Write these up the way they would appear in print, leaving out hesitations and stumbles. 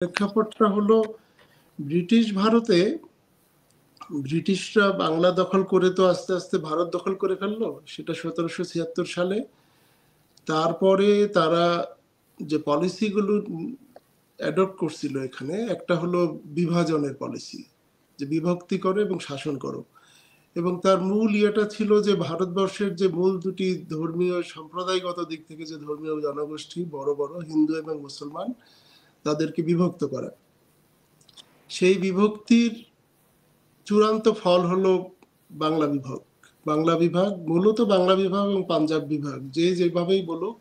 প্রেক্ষাপটটা হলো ব্রিটিশ ভারতে ব্রিটিশরা বাংলা দখল করে তো আস্তে আস্তে ভারত দখল করে ফেললো, সেটা 1776 সালে। তারপরে তারা যে পলিসিগুলো অ্যাডপ্ট করছিল, এখানে একটা হলো বিভাজনের পলিসি, যে বিভক্তি করো এবং শাসন করো। এবং তার মূল ইয়েটা ছিল যে ভারতবর্ষের যে মূল দুটি ধর্মীয় সম্প্রদায়গত দিক থেকে যে ধর্মীয় জনগোষ্ঠী বড় বড় হিন্দু এবং মুসলমান, তাদেরকে বিভক্ত করা। সেই বিভক্তির চূড়ান্ত ফল হলো বাংলা বিভাগ। বাংলা বিভাগ মূলত বাংলা বিভাগ এবং পাঞ্জাব বিভাগ, যে যেভাবেই বলুক,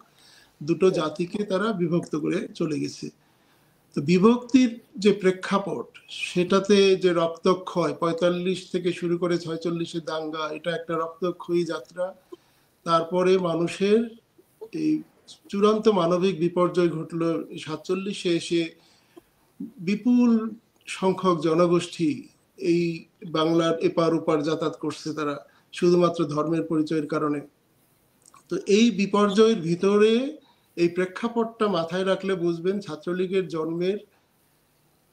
দুটো জাতিকে তারা বিভক্ত করে চলে গেছে। তো বিভক্তির যে প্রেক্ষাপট, সেটাতে যে রক্তক্ষয় 45 থেকে শুরু করে 46-এর দাঙ্গা, এটা একটা রক্তক্ষয়ী যাত্রা। তারপরে মানুষের এই চূড়ান্ত মানবিক বিপর্যয় ঘটলো 47-এ এসে। বিপুল সংখ্যক জনগোষ্ঠী এই বাংলার এপার ওপার যাতায়াত করছে তারা শুধুমাত্র ধর্মের পরিচয়ের কারণে। তো এই বিপর্যয়ের ভিতরে এই প্রেক্ষাপটটা মাথায় রাখলে বুঝবেন ছাত্রলীগের জন্মের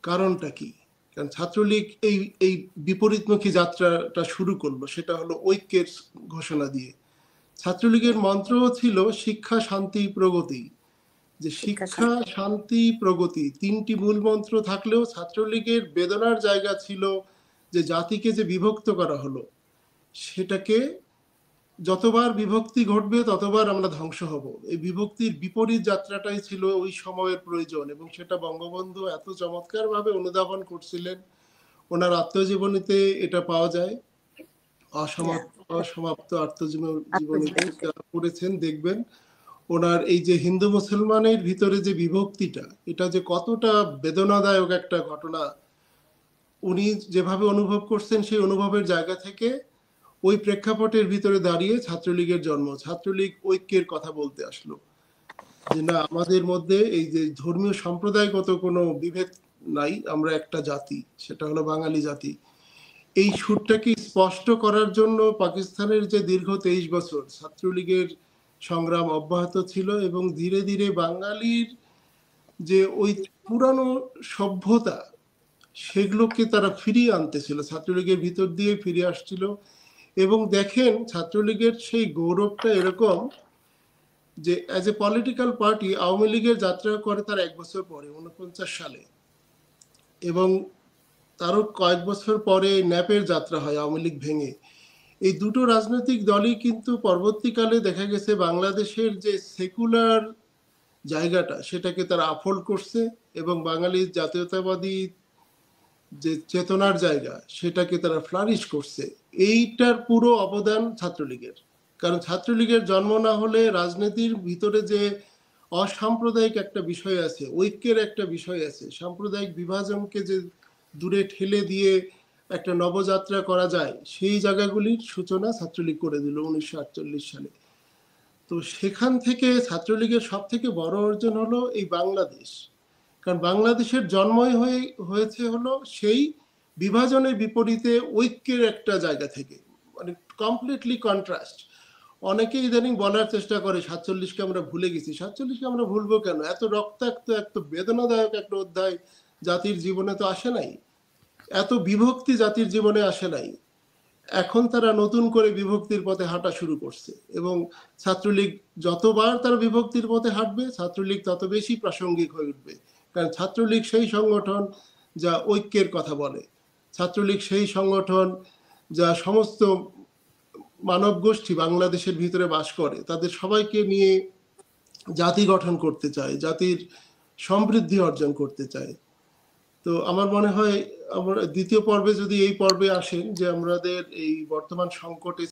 কারণটা কি। কারণ ছাত্রলীগ এই এই বিপরীতমুখী যাত্রাটা শুরু করলো, সেটা হলো ঐক্যের ঘোষণা দিয়ে। ছাত্রলীগের মন্ত্রও ছিল শিক্ষা, শান্তি, প্রগতি। যে শিক্ষা, শান্তি, প্রগতি তিনটি মূল মন্ত্র থাকলেও ছাত্রলীগের বেদনার জায়গা ছিল যে জাতিকে যে বিভক্ত করা হলো, সেটাকে যতবার বিভক্তি ঘটবে ততবার আমরা ধ্বংস হব। এই বিভক্তির বিপরীত যাত্রাটাই ছিল ওই সময়ের প্রয়োজন, এবং সেটা বঙ্গবন্ধু এত চমৎকার ভাবে অনুধাবন করছিলেন। ওনার আত্মজীবনীতে এটা পাওয়া যায়। অসমাপ্ত আত্মজীবনী পড়েছেন, দেখবেন ওনার এই যে হিন্দু মুসলমানের ভিতরে যে বিভক্তিটা, এটা যে কতটা বেদনাদায়ক একটা ঘটনা, উনি যেভাবে অনুভব করছেন সেই অনুভবের জায়গা থেকে ওই প্রেক্ষাপটের ভিতরে দাঁড়িয়ে ছাত্রলীগের জন্ম। ছাত্রলীগ ঐক্যের কথা বলতে আসলো, যে না, আমাদের মধ্যে এই যে ধর্মীয় সম্প্রদায়গত কোনো বিভেদ নাই, আমরা একটা জাতি, সেটা হলো বাঙালি জাতি। এই সুরটাকে স্পষ্ট করার জন্য পাকিস্তানের যে দীর্ঘ 23 বছর ছাত্রলীগের সংগ্রাম অব্যাহত ছিল, এবং ধীরে ধীরে বাঙালির যে ওই পুরানো সভ্যতা, সেগুলোকে তারা ফিরিয়ে আনতেছিল, ছাত্রলীগের ভিতর দিয়ে ফিরে আসছিল। এবং দেখেন ছাত্রলীগের সেই গৌরবটা এরকম যে as a political party Awami লীগের যাত্রা করে তার 1 বছর পরে 49 সালে, এবং তারও কয়েক বছর পরে ন্যাপের যাত্রা হয় আওয়ামী লীগ ভেঙে। এই দুটো রাজনৈতিক দলই কিন্তু পরবর্তীকালে দেখা গেছে বাংলাদেশের যে সেকুলার জায়গাটা, সেটাকে তারা আফোল্ড করছে, এবং বাঙালির জাতীয়তাবাদী যে চেতনার জায়গা, সেটাকে তারা ফ্লারিশ করছে। এইটার পুরো অবদান ছাত্রলীগের। কারণ ছাত্রলীগের জন্ম না হলে রাজনীতির ভিতরে যে অসাম্প্রদায়িক একটা বিষয় আছে, ঐক্যের একটা বিষয় আছে, সাম্প্রদায়িক বিভাজনকে যে দূরে ঠেলে দিয়ে একটা নবযাত্রা করা যায়, সেই জায়গাগুলির সূচনা ছাত্রলীগ করে দিল 1948 সালে। তো সেখান থেকে ছাত্রলীগের সব থেকে বড় অর্জন হলো এই বাংলাদেশ। কারণ বাংলাদেশের জন্মই হয়েছে হলো সেই বিভাজনের বিপরীতে ঐক্যের একটা জায়গা থেকে, মানে কমপ্লিটলি কন্ট্রাস্ট। অনেকে ইদানিং বলার চেষ্টা করে 47-কে আমরা ভুলে গেছি। 47-কে আমরা ভুলবো কেন? এত রক্তাক্ত, এত বেদনাদায়ক একটা অধ্যায় জাতির জীবনে তো আসে নাই, এত বিভক্তি জাতির জীবনে আসে নাই। এখন তারা নতুন করে বিভক্তির পথে হাঁটা শুরু করছে, এবং ছাত্রলীগ যতবার তারা বিভক্তির পথে হাঁটবে, ছাত্রলীগ তত বেশি প্রাসঙ্গিক হয়ে উঠবে। কারণ ছাত্রলীগ সেই সংগঠন যা ঐক্যের কথা বলে, ছাত্রলীগ সেই সংগঠন যা সমস্ত মানব গোষ্ঠী বাংলাদেশের ভিতরে বাস করে তাদের সবাইকে নিয়ে জাতি গঠন করতে চায়, জাতির সমৃদ্ধি অর্জন করতে চায়। তো আমার মনে হয় আমরা দ্বিতীয় পর্বে যদি এই পর্বে আসেন, যে আমাদের এই বর্তমান সংকটে